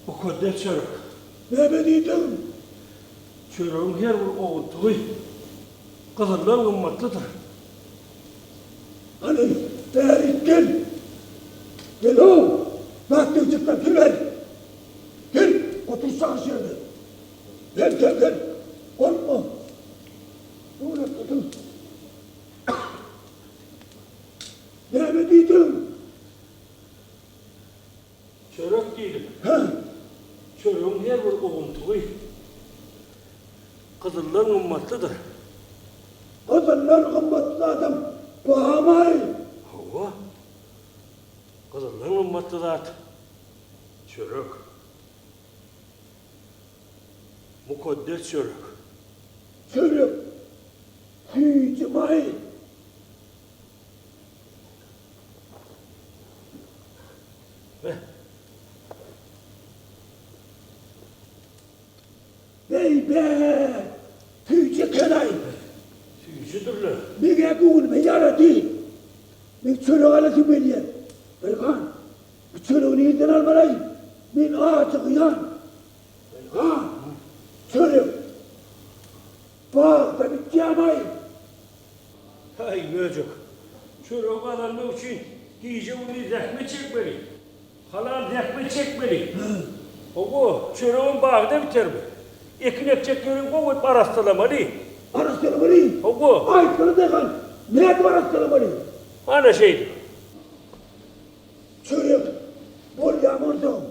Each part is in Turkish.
Mukoddes çörek. Ne bediydim? Çöreğin her bir oğuntuğu kızından kımmatlıdır. Hani değerik gel. Gel oğlum. Vakti çıktan gel. Gel. Otursan şöyle. Gel. Korkma. Böyle otur. Ne bediydim? Çörek değilim. Ha? Çöreğin her bir oğuntuğu kızından kımmatlıdır. Kızınlar kımmatlı adam. Bahamay. Hava. Kızından kımmatlı zat. Çörek. Mukoddes çörek. Çörek. Hücumay. Bey be! Tüyce kenay! Tüycüdürler. Bir egun be yaradı! Bir çörek alasın beni! Belkan! Bir çöreğini yerden almalıyım! Ben ağaçı kıyan! Belkan! Çörek! Bak da bir yamayım! Hay möcük. Çörek almak için iyice bunu zahmet çekmeli. Halal zahmet çekmeli. O çöreğin bağda biter mi? Ekin ekecek yerin koyup arastalamalı. Arastalamalı! O Ay sana dekan! Ne var arastalamalı? ana şeydi. Çörek! Bol yağmurdu!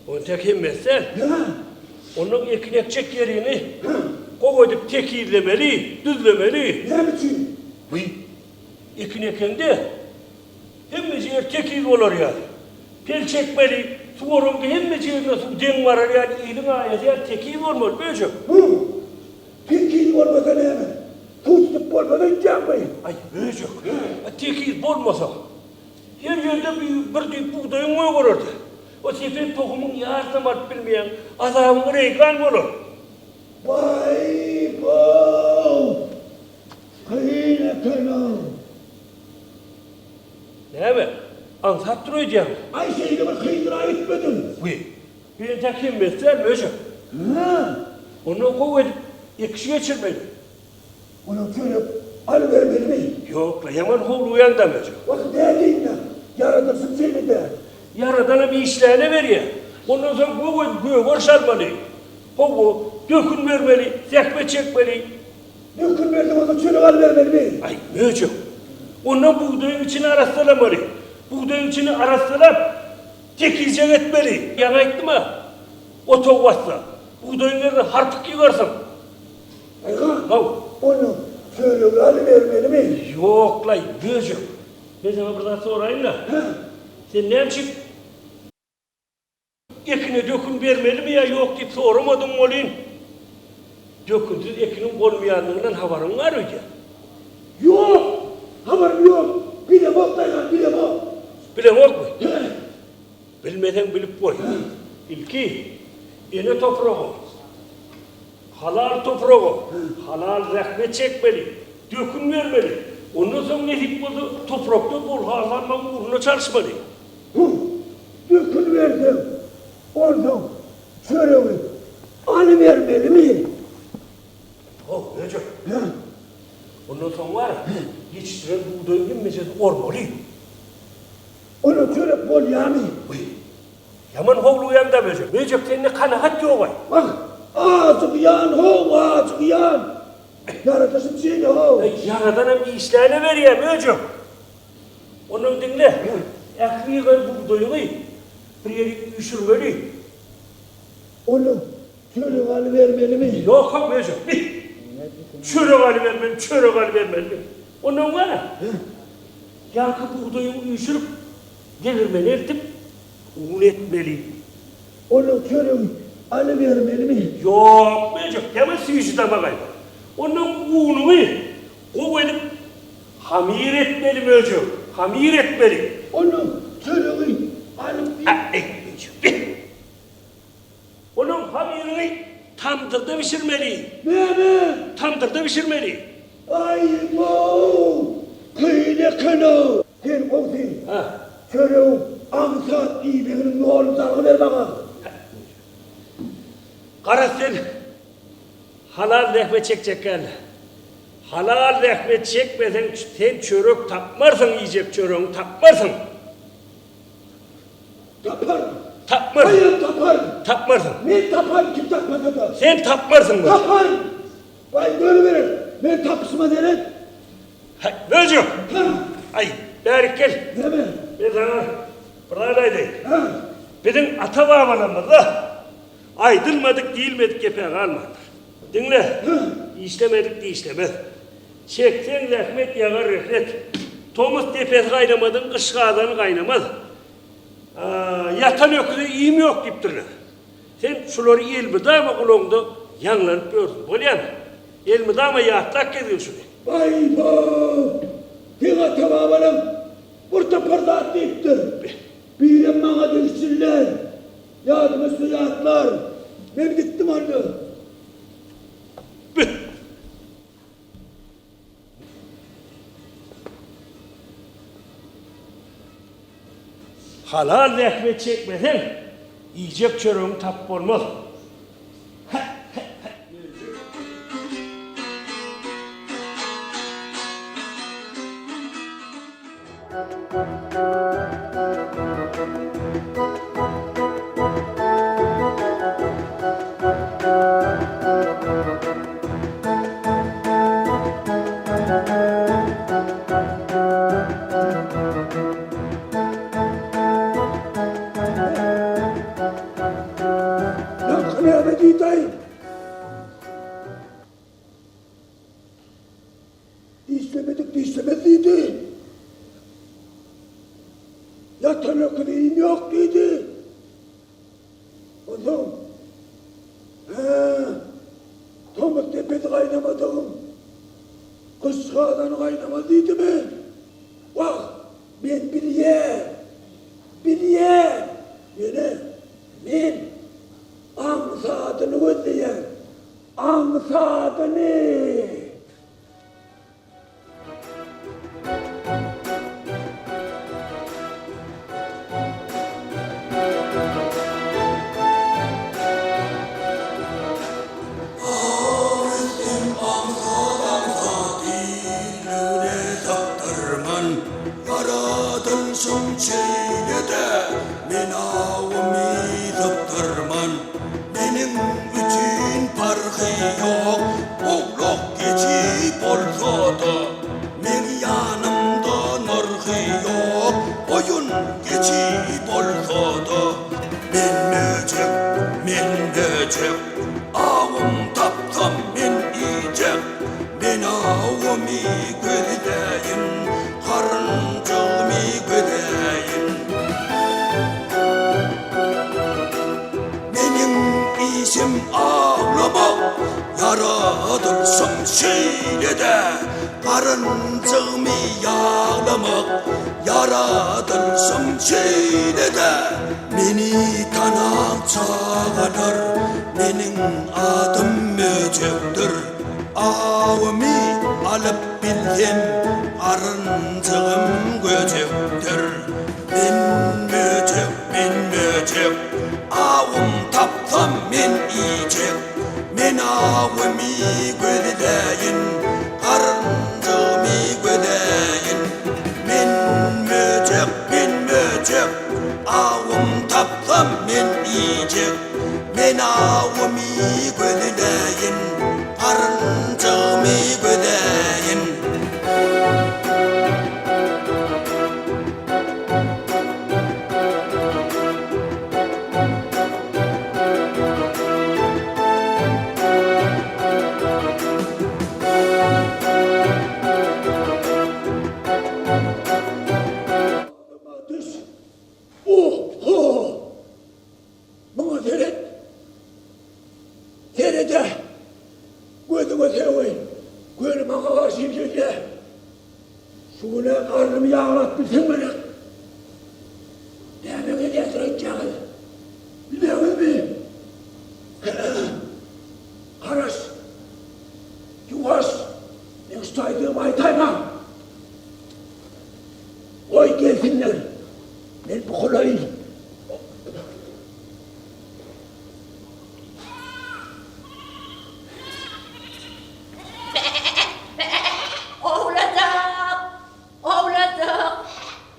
Onu tek emmezsen, Ha? onun ekin ekecek yerini koyup tekirlemeli, düzlemeli. Ne biçim? Ekin ekende hemmeci yer tekir olur yani. Pel çekmeli, suvarımda hemmeci yer nasıl den var yani iyiliğin ayeti yani tekir olmalı böylece. Tekil olmasa ne hemen? Tutup olmadan yapmayın. Ay böylece. Tekir olmasa her yerde bir düğün buğdayın olurdu. O sefer tohumun yardım et bilmeyen adamın reykan olur. Vay bu! Kıyne kenam! Ne mi? Ansat duracağım. Ay şeyini bir kıydıra etmedin. Ben tek emmezsen böylece. Ha? Onu koyup ekşi geçirmeli. Onu şöyle alıvermeli mi? Yok la yaman hulu uyandamayacak. Bak değerliyim ya. Yaradırsın seni de. Yaradana bir işlerine ver ya. Ondan sonra göğe varşalmalı. Hulu dökün vermeli, zahmet çekmeli. Dökün verdim o zaman şöyle alıvermeli mi? Ay möcük. Ondan buğdayın içine arastalamalı. Buğdayın içine arastalam, tekizce etmeli. Yana gitti mi? O tovvatsa. Buğdayın yerine harpık yıkarsın. Ayhan, Hav. onu şöyle alıvermeli mi? Yok la möcük. Ben sana buradan sorayım da. Sen ne yapayım? Ekine dökün vermeli mi ya yok deyip soramadım olayım. Dökünsüz ekinin olmayanlığından haberin var mı ki? Yok! Haberim yok. Bir de bak Ayhan, bir de bak. Bilem yok mu? Bilmeden bilip koy. İlki, ene toprağı. Halal toprağı. Halal rahmet çekmeli. Dökün vermeli. Ondan sonra ne hikmeti toprakta bol halanma uğruna çalışmalı. Dökün verdim. Oradan şöyle alıvermeli mi? Oh, necek? Ondan sonra var ya, yetiştiren buğdayın yemeyeceğiz ormalı. Onu şöyle bol yani. Yaman hoğlu uyandamayacak. Necek seninle kanaat yok var. Bak ağzı yan, hov ağzı yan. Yaratasım şeyini o. Yaradanım bir işlerine vereyim hocam. Onun dinle. Ekmeği kır buğdayını bir yere üşürmeli. Onu çörek alıvermeli mi? Yok hocam. Çörek alıvermeli, çörek alıvermeli. Onun var ya. Yarkı buğdayını üşürüp devirmeli etip un etmeli. Onu çörek alıvermeli mi? Yok hocam. Hemen suyucu damakayım. Onun ununu koyup hamir etmeli mi hocam? Hamir etmeli. Onu çöreği alıp Onun hamirini tandırda pişirmeli. ne? Tandırda pişirmeli. Ay bu! Kıyne kını! Sen kovsun. Ha. Çöreği ansat iyi benim yolunu sargı ver bana. Karasın. Halal rehmet çekecek gel. Halal rehmet çekmeden sen çörek tapmarsın yiyecek çöreğini tapmarsın. Tapar. Tapmarsın. Hayır tapar. Tapmarsın. Ne tapar kim tapmadı da? Sen tapmarsın mı? Tapar. Vay böyle verir. Ben tapısıma derim. Ne hocam? Ha. Ay Berik gel. Ne mi? Ben sana buradaydım. Ha. Bizim ata babalarımızda aydılmadık değilmedik kepeğe kalmadı. Dinle. İşlemedik de işlemez. Çeksen rahmet yagar rahmet. Tomuz tepesi kaynamadın, kış kağıdanı kaynamaz. Yatan öküze iyi mi yok deyip durur. Sen şuları el mi dağma kulağında yanlanıp gördün. Bolyan. El mi dağma yahtlak geziyor şunu. Vay bu! Pina tamamen burada parda deyiptir. Birim bana düşsünler. Yardım üstüne ben gittim orada. Halal rehmet çekmeden yiyecek çöreğin tap olmaz. Yankı Ahmet'i dayım. İstemediydi. Yatan öküleyim yok dedi. Oğlum. Tomuk tepesi kaynamadım. Kış kağıdan kaynamadıydı mı? Bak ben biliye. Yine ben ansadını gözleyen. Ansadını. Yaratılsın çiğnede men avumi tıptırman. Benim için farkı yok, oğluk geçip olsa da. Men yanımda narkı yok, oyun geçip olsa da. Men necek, avım tapsam men yiyecek. Men avumi gözleyin, karıncığımı gödeyin. Benim işim ağlamak, yaratılsam şeylede. Karıncığımı yağlamak, yaratılsam şeylede. Beni tanak çağırır, benim adım Möcek'tir. Avımı alıp bildim, arıncığım göcektir. Ben möcek, avım tapsam men yiyecek. Men avımı gödeyin, arıncığımı gödeyin. Men möcek, avım tapsam men yiyecek. Men avımı gödeyin, arıncığımı güdeyin. Düş. Oh, oh. Bana seyret. Seyrede. Gözüme sevmeyin. Gözüme karşıyım sözde. Şuna karnımı yağlatmışsın beni. Ne beni getireceksin? Bilmem mi? Haraş. Yuvaş. Ne saydığım aytayma. Oy gelsinler. Ben bu kolayı. Oğlacak,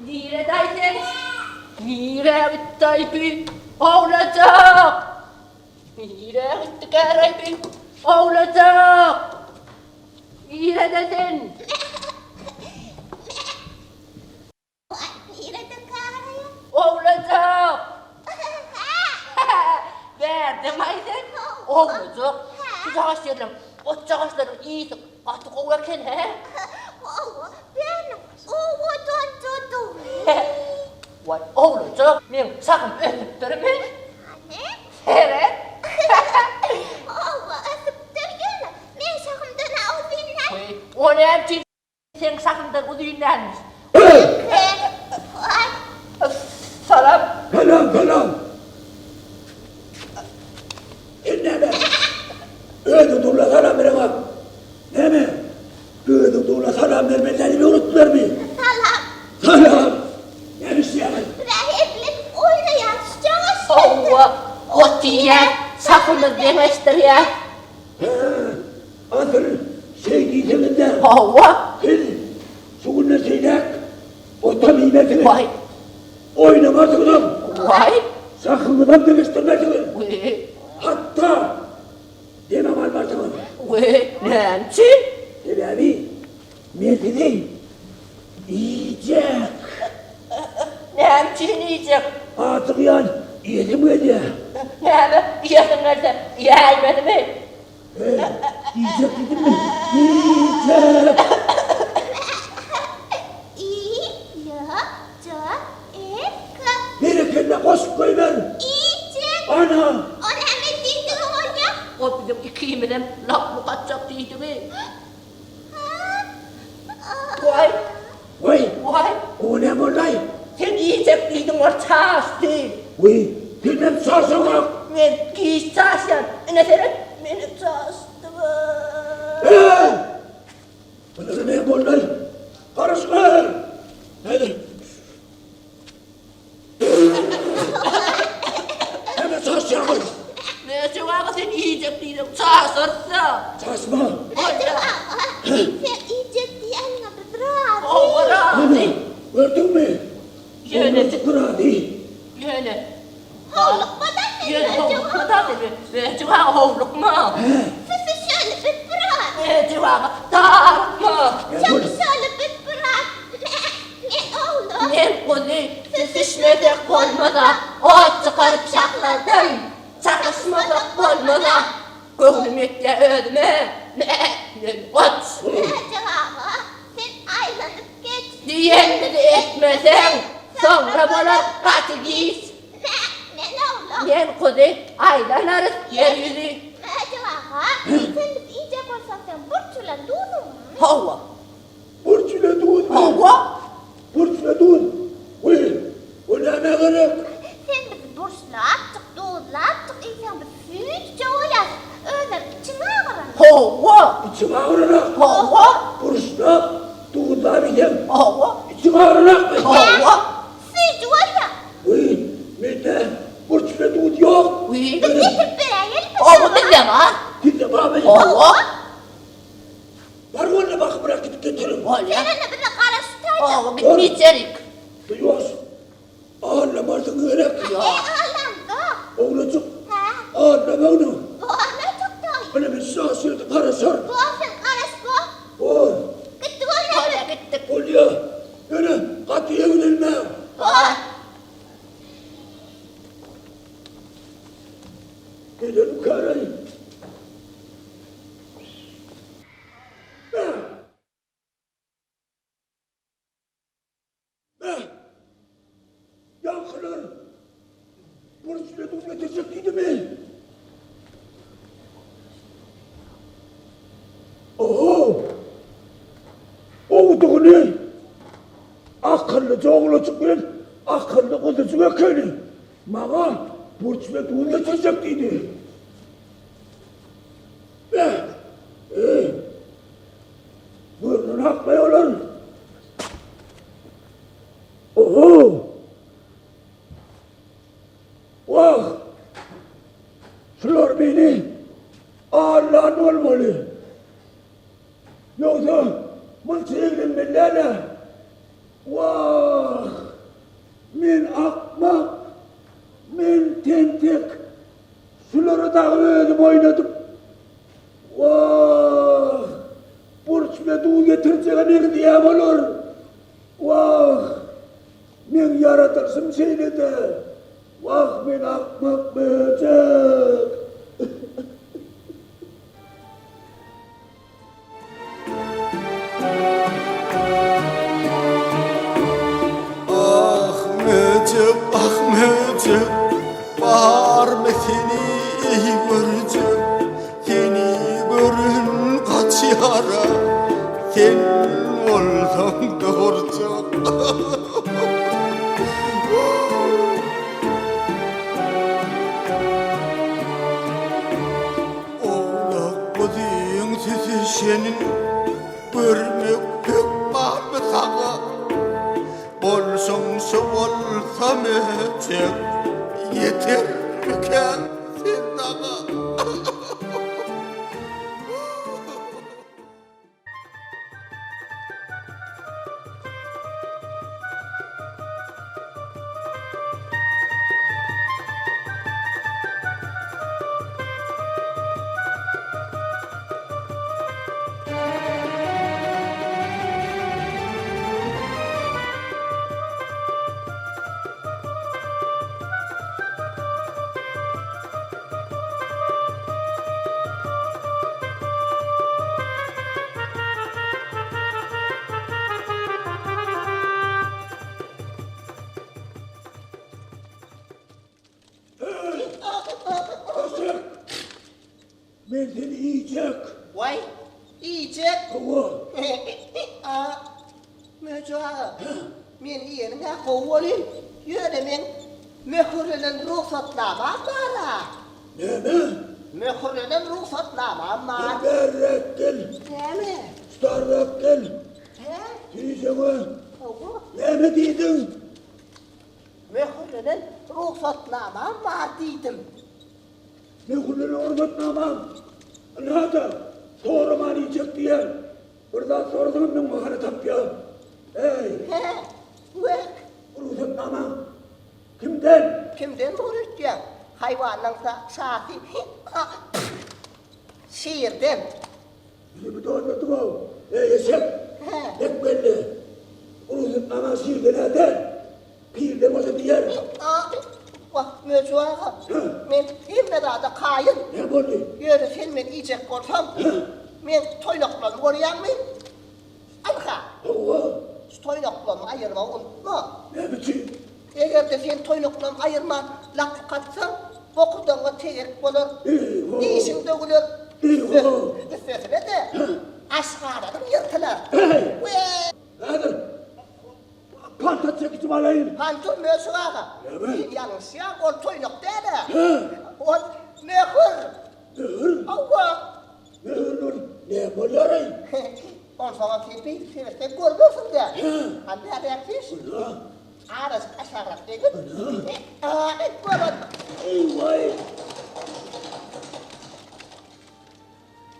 neredeydin? Nereye gitti oğlacak? Nereye gitti garibi? Oğlacak, neredeydin? Oğlacak, verdim aydın. Oğlacak, şu ağaçlarım, o ağaçlarım iyisin. Artık oğlaken he? Vay oğlacak, men sakın öpüp durma. Evet. Vay, o ne için sen sakından uzayınlarmış. Salam. Selam. İnneme. Öyle durla selam verin bak. Ne mi? Böyle durla selam vermelerini mi unuttular mı? Selam. Ne bir şey yani? Ova, o diye sakınız demektir ya. Asıl şey diyeceğim de. Ova, Sugunda seyrek. O tabii mesele. vay, Oynamazsın. vay, Sakınlıdan demiştirmezsin. vay, Hatta demem almazsın. vay, ne için? Sebebi mesele yiyecek. Ne için yiyecek? Artık yani yedim öyle. Ne mi? Yiyesin nerede? Yiyemedi mi? Yiyecek dedim mi? Yiyecek. Beni kendine koşup koyver. Ana. O bizim ikimizin laf mı kaçacak değildi mi? Vay, Vay. vay, O ne buradayım? sen yiyecek değildin o çağıştı. Vay. Bilmem sarsın bak. Men giyiş çağışyan, ne seyret? Beni çağıştı mı? Bana ne buradayım? Karışma. Hadi. Hemen sarsın koy. Ne çuvağı sen yiyecek değildin, çağışırsa. Sarsma. O razı. Gördün mü? Yönetim. Kurabi. Yöne. Yöne hovluk mu da dedi? Ve çuvağı hovluk mu? Ve çuvağı dağlık mı? Men kuzi sesişmede kolmada, o çıkarıp şakladım. Çakışmada kolmada, gönlüm etle ödme. Ne ot. Diyenleri etmesen, sonra bana katı giyiş. Men kuzi aylanarız yeryüzü. Hava, Burçuyla duğun. hava. Burçuyla duğun. Vay. O ne gerek? Hava, İçim ağrınak. hava, Burçla duğunla bildim. hava, İçim ağrınak. hava. Vay. Mete. Burçuyla duğun yok. Uy, hava dinleme. Dinle bana beni. Hava, Var mı ona bak bırak gidip getirin. olya. Hava gitmeyecek. Duyuyoruz. Ağırlamarsın gerek. Ya, Oğlucuk. Ağırlama onu. Bana bir sağ sürdü para sor. Bu hafın karıştı Burç'la dur getirecek değil mi? Oho! Oğduğu ne? Akıllıca oğlu çıkıyor, akıllı kuzucu bakıyor. Bana Burç'la dur getirecek değil. Buyurun hakmıyorlar. Oho! Vah! Şular beni Allah'ın olmalı. Yoksa mılçı evlenmelerle vah! Men akmak, men tentek şuları da ödüm oynadım. Vah! Burç ve doğu getireceğine diyem olur. Vah! Men yaratırsın şeyle de. Vah men akmak böcek. Ah möcek, bahar mı seni görecek? Seni görün kaç yara, sen olsan doğuracak. Oğlak gözün sesi senin, görmek pek var mı sana? Bolsonsa olsa möcek, yeter müken sen bana. Ben seni yiyecek. Vay, yiyecek. Kova. Möcü ağa, men yerine kovalım. Yöne men möhürlenen ruhsatlamam var. Ne mi? Möhürlenen ruhsatlamam var. Berrak gel. Ne mi? Starrak gel. He? Diyeceğim ha. Oğlum, Ne mi dedin? möhürlenen ruhsatlamam var dedim. Ne kulları ormatlamam. Nada? Soğurum yiyecek diye. Buradan sordum ben bakarı tapıyor. Hey, He? Ve ruhsatlamam. Kimden? kimden borçluyor? Hayvanın saati. Şiirden. Bizim de anlattım o. Eşek. He. Pek belli. Ruhsatlamam şiirde nereden? Pirden olsa diyer. Bak Möcü ağa, men himmelada kayın. Ne boldu? Yürü sen men yiyecek olsam, men toylaklarını koruyan mı? Anka, Kova. şu toylaklarını ayırma unutma. Ne biçim? Eğer de sen toylaklarını ayırma, laf katsan, bokudanla teyek olur, Eyvah. dişin dökülür. Eyvah. Sözüne de, aşağıdan yırtılır. Hey. Ve Hadi. Pantat çekici alayım. Hantun Möcü ağa, Evet. bir yanlış ya, o toylak değil. He. O mehur. Nehir. Allah. Nehir. Ne bolyarayım? On sana tipi, seveste görmüyorsun de. Anne reaktif. Ha. Aras aşağı değil. Böyle. Eyvah.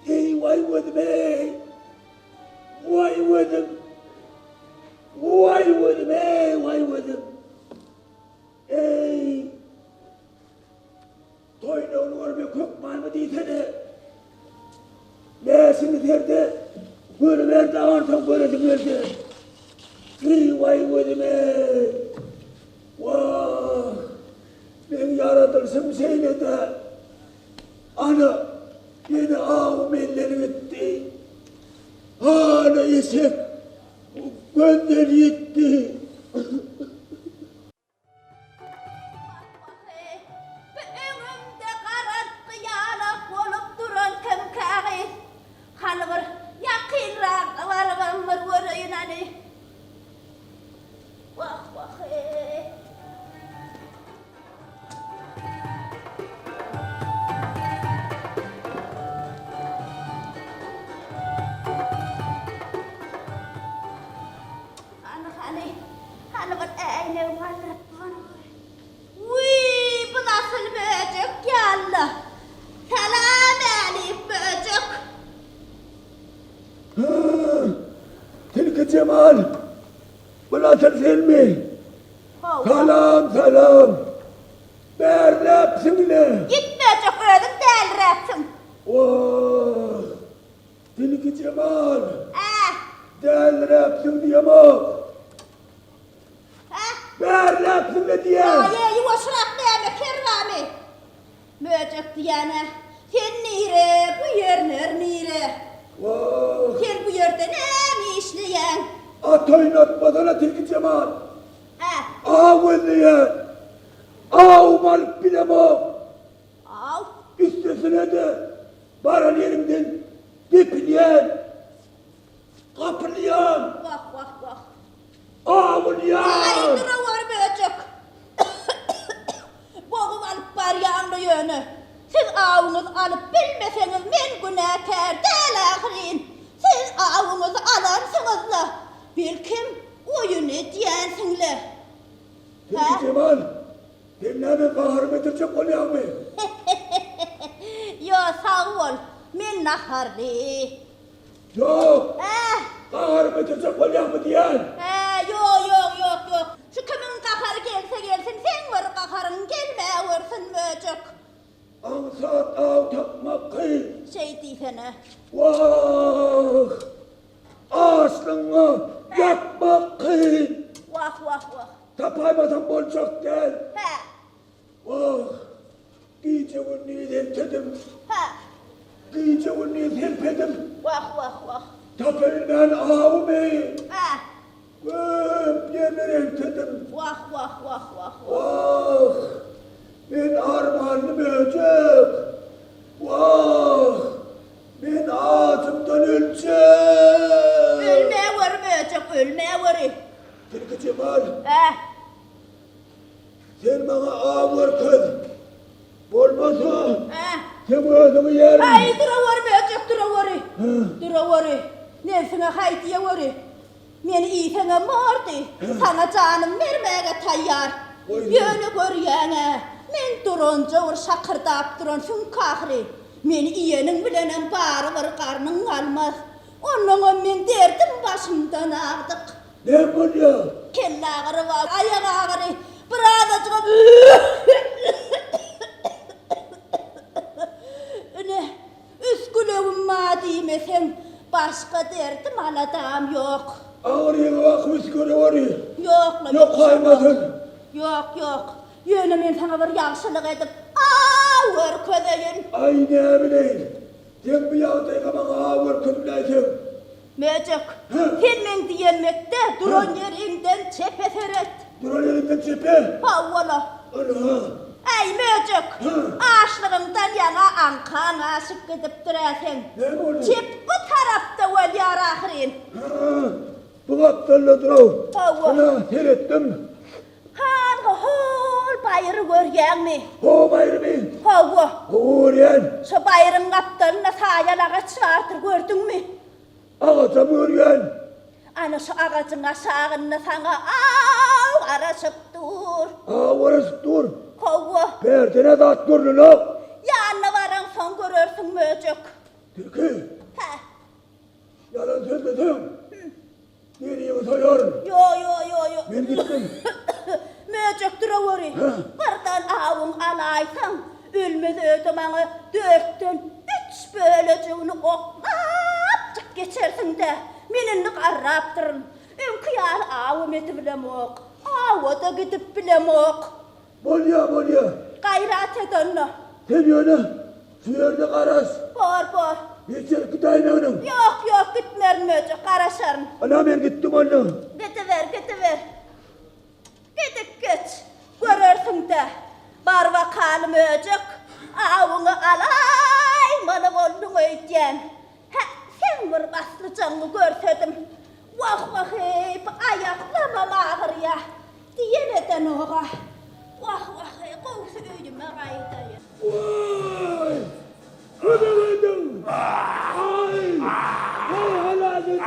Eyvah with me. Why with him? Why with me? Why with him? Ey. Toyna olur bir kokmay mı diysene. Nesini derdi? Böyle verdi artık böyle de verdi. Eyvah with me. Vah. Ben yaratılsam şeyle de. Ana. Beni ağım elleri bitti. Ana eşek. Gönder gitti. Cemal. Bulatır Selmi. Hava. Salam salam. Berlepsinle. Gitmeyecek öldüm delirepsin. Oh. Tilki Cemal. Eh. Dellepsin diyemem. Eh. Berlepsinle diye. Ya yuvasırak diyeme kerrami. Möcek diyene. Sen nire bu yer nire. Oh. Sen bu yerde ne mi işleyen? At oynatmadana Tilki Cemal. Eh. Ağırlıya. Ağırmalık bilemem. Al. Üstesine de baran yerimden dipleyen, kapılayan, Vah vah vah. ağırlayan. Ay dura var böcek. Boğum alıp var yanlı yönü. Siz avınız alıp bilmeseniz men günahkar değil ahirin. Siz avınızı alansınız da bilkim oyunu diyensinler. Tilki Cemal, dinleme kahrımı edecek oluyor mu? Yo sağ ol. Men naharlı. Yok, Eh. kahrımı edecek oluyor mu diyen. Yok. Şu kimin kakarı gelse gelsin sen var kakarın gelme vursun böcek. Ansat av takmak kıyın. Şey diyene. Vah! Aslını yapmak kıyın. Vah. Tapaymadan bolcak gel. He. Vah! Giyce unniyi dedim. He. Giyce unniyi serpedim. Vah. Tapelmen ağımı. He. Öp yemin dedim. Vah. Vah! Ben armağanlı böcek. Vah! Ben ağzımdan öleceğim. Ölmeye var böcek ölmeye var. Tilki Cemal, He. sen bana ağır kız. Olmasa He. sen özümü yerim. Ay dura var böcek dura var. Nefsine haydiye var. Meni iyisine mordi. Sana canım vermeye tayyar. Yönü görüyene. Men durunca vur şakırdap durun şun kahri. Meni iyenin bilenem barı var karnın almaz. Onun men derdim başımdan ağdık. Ne bu ya? Kelle ağrı var, ayak ağrı. Birazcık ne? Üskülüğüm madimesen başka derdim aladam yok. Ağrıya bak müskürü var ya. Yok Kaymadın. Yok. Yönü men sana bir yaxşılık edip ağır ködeyin. Ay ne bileyim. Sen bu yağdayı bana ağır kızlayın. Mecek, sen men diyenmekte durun yerinden çepe seret. Duran elimden cephe. Havvala. Ana. Ey Mecek, ağaçlığından yana ankan aşık gidip durasın. Ne bu ne? Çep bu tarafta vel yar ahirin. Bu aptalla durav. Hava. Ana seyrettim. Hangi hol bayırı görgen mi? O bayrımı. Hava. Uğrayan. Şu bayırın kaptanına sayalağa çıkartır gördün mü? Ağaca uğrayan. Ana şu ağacın aşağına sana araşıp dur. Ağırız dur. Hava. Perdene de at durun la. Yanına varan son görürsün Mecek. Tilki. He. Yalan söyledim. Nereye sayarım? Yo. Ben gittim. Mecek duravori. Kardan avun alaysan. Ölmez ödümeni dörtten üç böleceğini oklap geçersin de. Meninlik arraptırın. Önkıyar avum eti bilem ok. Avu da gidip bilem ok. Bolya. Gayrat edinle. Sen yöne. Şu yerde karas. Bor. Geçer gidayım onun. Yok gitmer Mecek karaşarım. Ana ben gittim anne. Gidiver. Git. Görürsün de. Bar bakalım Mecek. Avunu alay bana oldun öydyen. Sen bir baslı canlı görsedim. Vah hep ayaklamam ağır ya. Diye neden oğa. Vah kovsu öydüme gaydayı. Vay! Hıdıgıdım! Ay! Ay haladedim!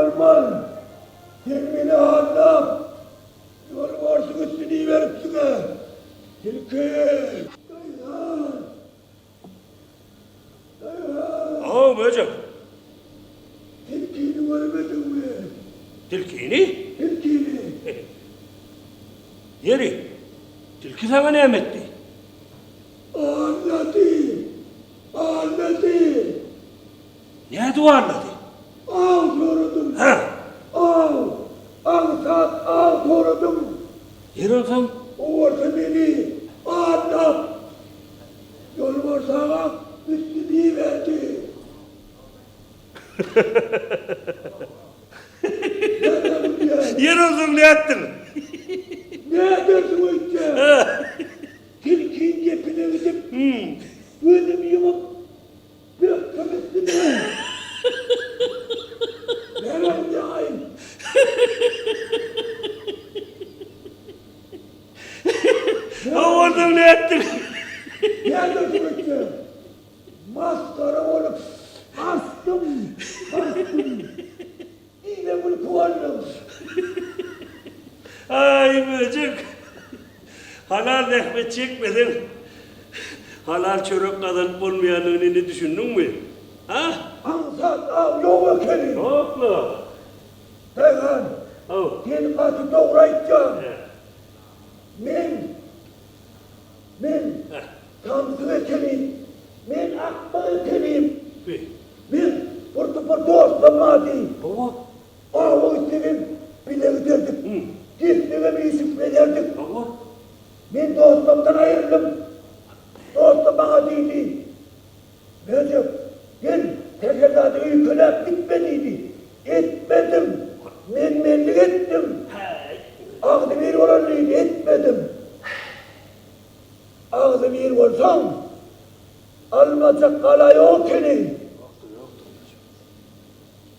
olmaz. Sen beni anlam. Yol varsın üstünü verip sana. Tilki. Dayan. Dayan. Ağam böcek. Tilkini görmedin mi? Tilkini? Tilkini. Yeri. Tilki sana ne emetti? Anladı. Anladı. Ne duvarladı? Al korudum. Ha? Al. Ansat al korudum. Yer olsam Orta beni anlat. Yol var sana üstünü verdi. Nerede bu diye? yer olsam ne ettin? Ne edersin o işte? Tilkin cepine gidip gözüm yumup bıraktım üstüne. Hemen yağayım. Orada ne ettin? Ne edersin o işte? Maskara olup astım. Yine bunu kuvardım. Ay böcek. Halal rehmet çekmedin. Halal çörek kadar olmayan önünü düşündün mü? Ha? Ansat al yolu kelim. Yokla. Tayhan, Al. seni katı doğrayacağım. He. Men tamsı ekelim. Men akba ekelim. Bir. Men orta dostum değil. Baba. O istedim bile giderdik. Gittiğime bir isim verirdik. Baba. Ben dostumdan ayrıldım. Dostum bana değildi. Recep, ben tekerlerde ülkelep gitmediydi. Etmedim. Menlik ettim. Ağzı bir olanlıydı, etmedim. Ağzı bir olsam, almayacak kala yok seni.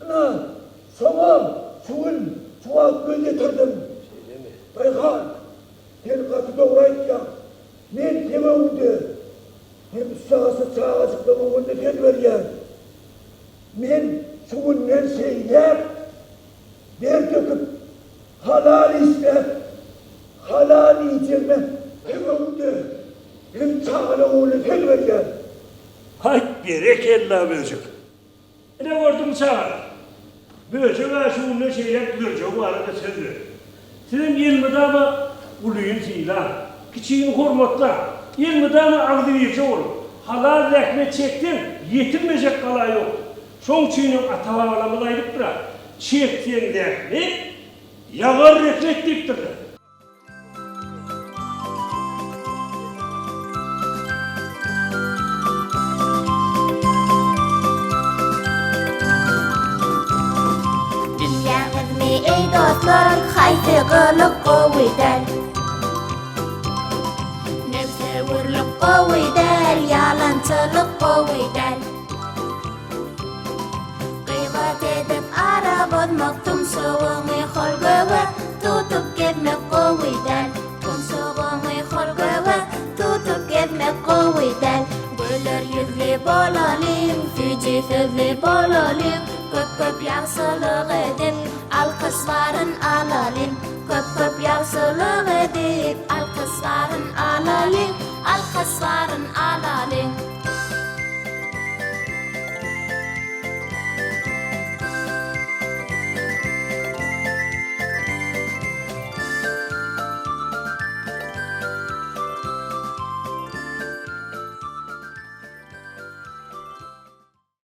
Ana, sana çuval göz getirdim. Bayhan, sen katı doğrayacağım. Men temevdi. Hem sağa çıktım oğlunu sen vergen. Men şununla seylep, der döküp, halal istep, halal yiyeceğime temevdi. Hem sağla oğlunu sen vergen. Hay berekella böcek. Ne gördün sana? Böcek aşığında şeyler böcek bu arada sözü. Senin 20 dama uluyun silah, küçüğün hormatla, 20 dama ağzı yiyecek olur. Halal rehmet çektin, yetirmeyecek kala yok. Son çiğnin atavalamılaydık da, çektiğin rehmet, yağar rehmet diktir. Ey dostlar, haydi qılıp qo'ydan. Nefsevirlik qo'ydan, yalanchilik qo'ydan. G'iybat edib arab o'tmoq tumshug'ingni xolgova, tutib ketmoq qo'ydan. Tumshug'ingni xolgova, tutib ketmoq qo'ydan. Bo'lar yuzli bolaling, fiji so'zli bolaling, ko'p yaxshilik edib alqishların alalım, köp yaxshilik edib alqishların alalım, alqishların alalım.